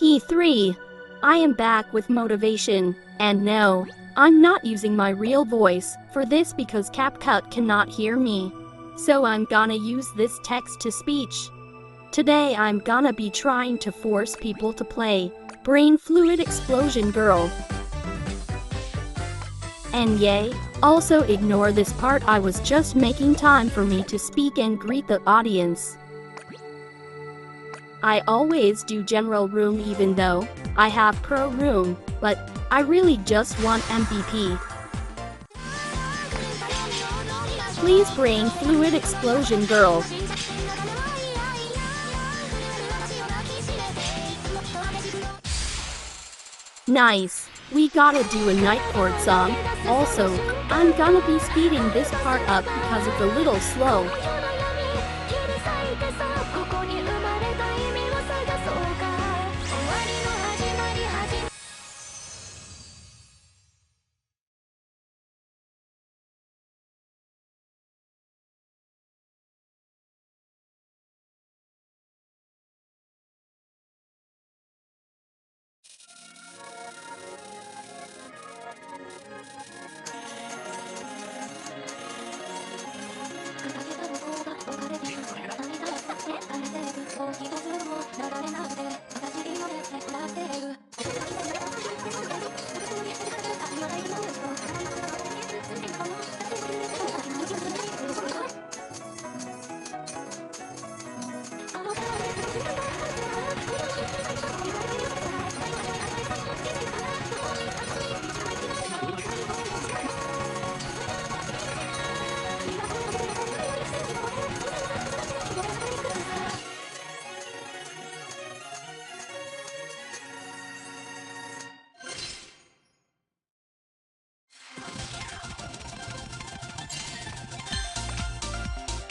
E3. I am back with motivation, and no, I'm not using my real voice for this because CapCut cannot hear me. So I'm gonna use this text-to-speech. Today I'm gonna be trying to force people to play Brain Fluid Explosion Girl. And yay, also ignore this part, I was just making time for me to speak and greet the audience. I always do general room even though I have pro room, but I really just want MVP. Please Brain Fluid Explosion Girl. Nice. We gotta do a night court song. Also, I'm gonna be speeding this part up because it's a little slow.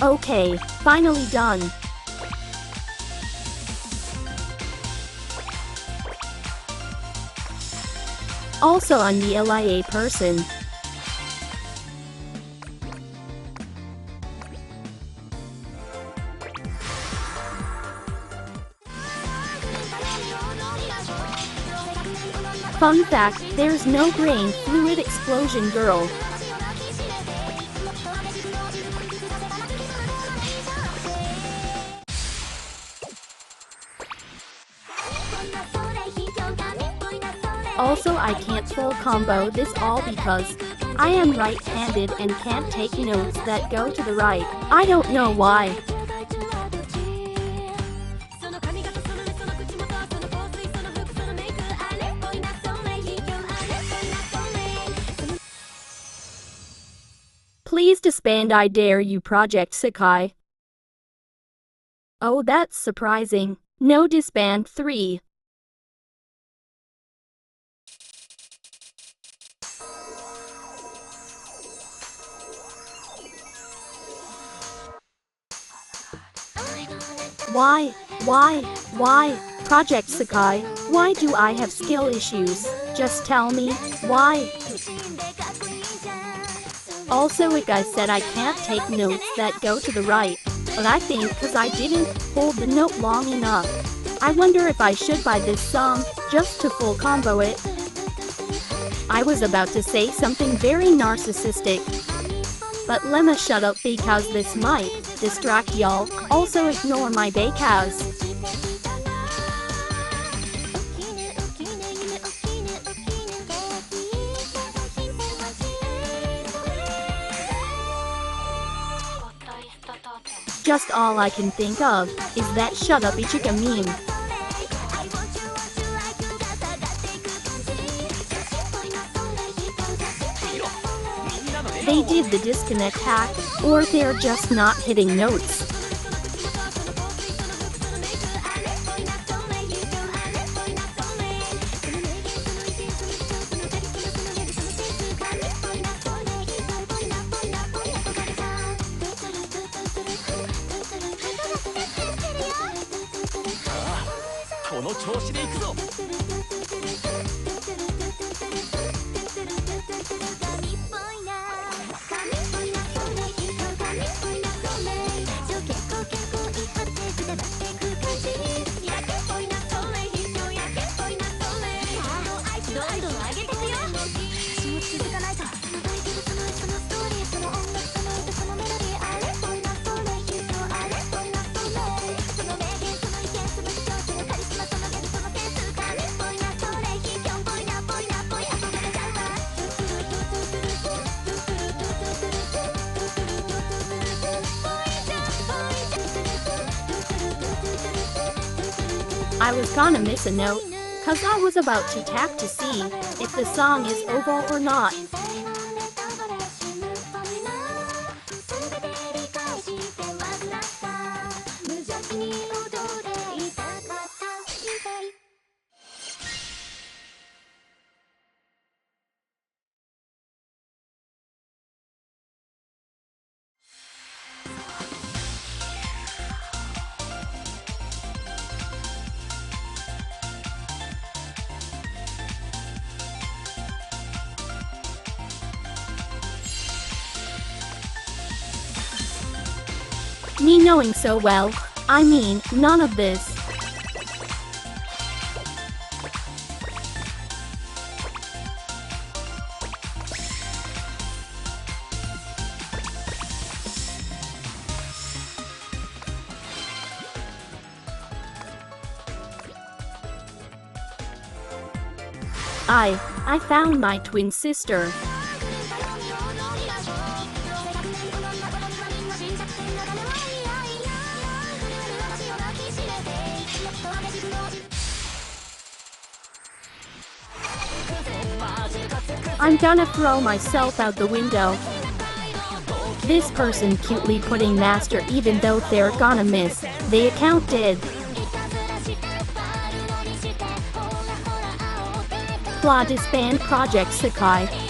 Okay, finally done. Also I'm the LIA person. Fun fact, there's no Brain Fluid Explosion Girl. Also I can't full combo this all because I am right-handed and can't take notes that go to the right. I don't know why. Please disband, I dare you, Project Sekai. Oh, that's surprising. No disband 3. Why? Project Sekai, why do I have skill issues? Just tell me, why? Also like I said, I can't take notes that go to the right, but I think cause I didn't hold the note long enough. I wonder if I should buy this song, just to full combo it. I was about to say something very narcissistic, but lemma shut up because this might distract y'all. Also ignore my bay cows. Just all I can think of is that shut up Ichika meme. They did the disconnect hack, or they're just not hitting notes. I was gonna miss a note, cause I was about to tap to see if the song is over or not. Me knowing so well, I mean, none of this. I found my twin sister. I'm gonna throw myself out the window. This person cutely putting master even though they're gonna miss. The account did. Blah disband Project Sekai.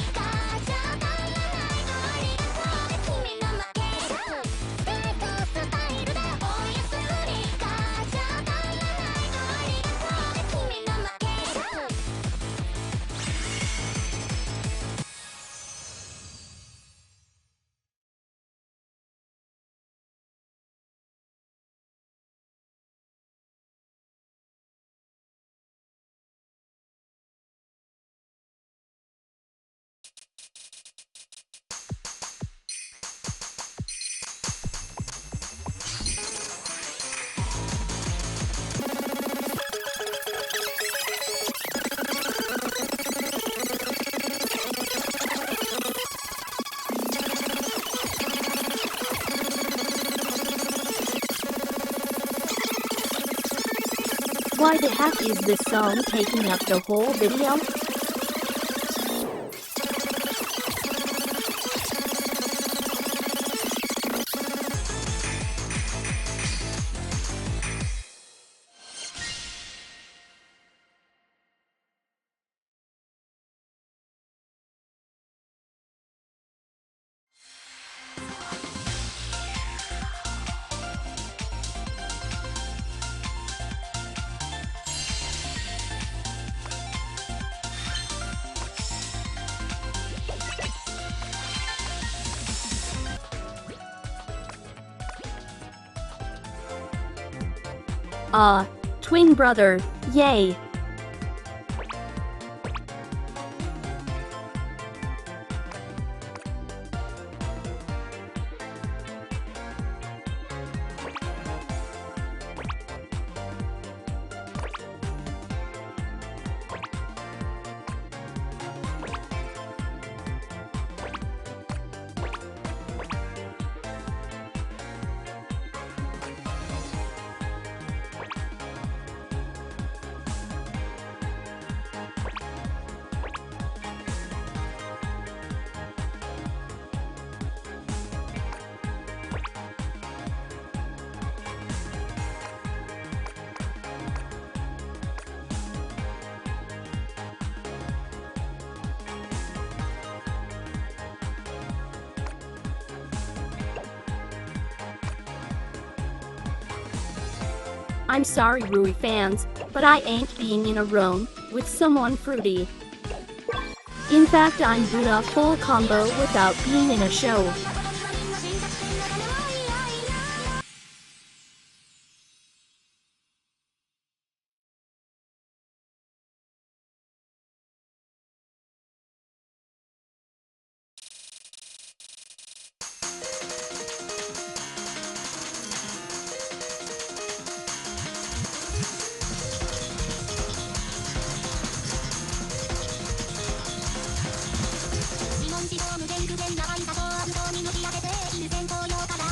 Why the heck is this song taking up the whole video? Twin brother, yay! I'm sorry Rui fans, but I ain't being in a room with someone fruity. In fact I'm Buddha full combo without being in a show.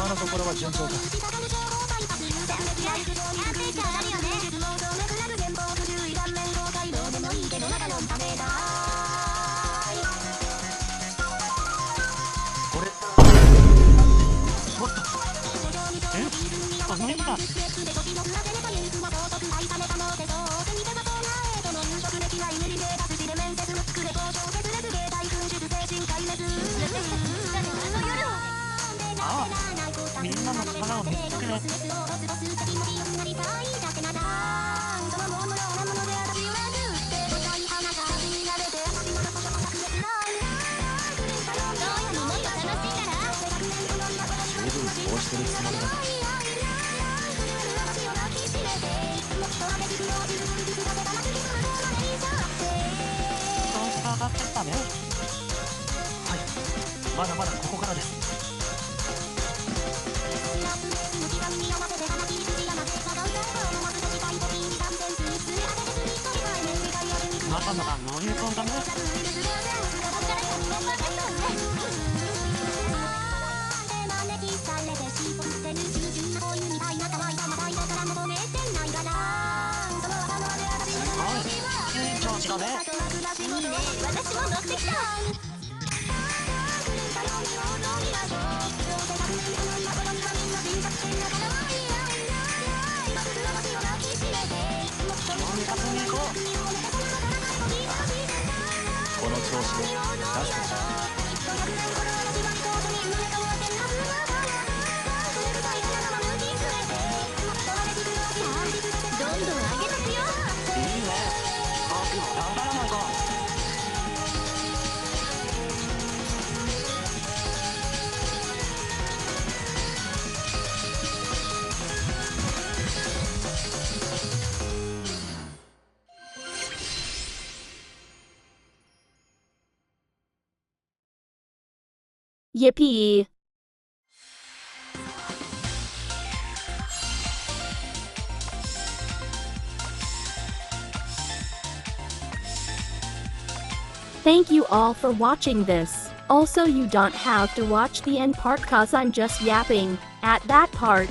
今のところは順調か。か。ああ、みんなの力を見つけて。十分そうしてるつもりだが。調子が上がってきたね。はい、まだまだここからです。まだまだノリ込んだね。いい調子だね。いいね、私も乗ってきた。に行こう。この調子でラストじゃ。どんどん上げてくよ。いいね。僕も頑張らないと。Yippee! Thank you all for watching this. Also, you don't have to watch the end part cause I'm just yapping at that part.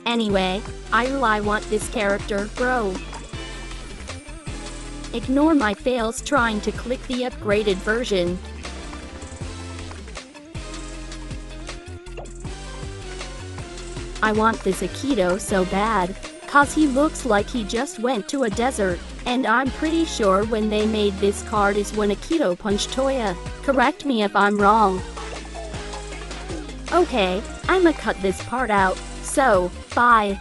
Anyway, I really want this character grow. Ignore my fails trying to click the upgraded version. I want this Akito so bad, cause he looks like he just went to a desert, and I'm pretty sure when they made this card is when Akito punched Toya. Correct me if I'm wrong. Okay, I'ma cut this part out, so, bye.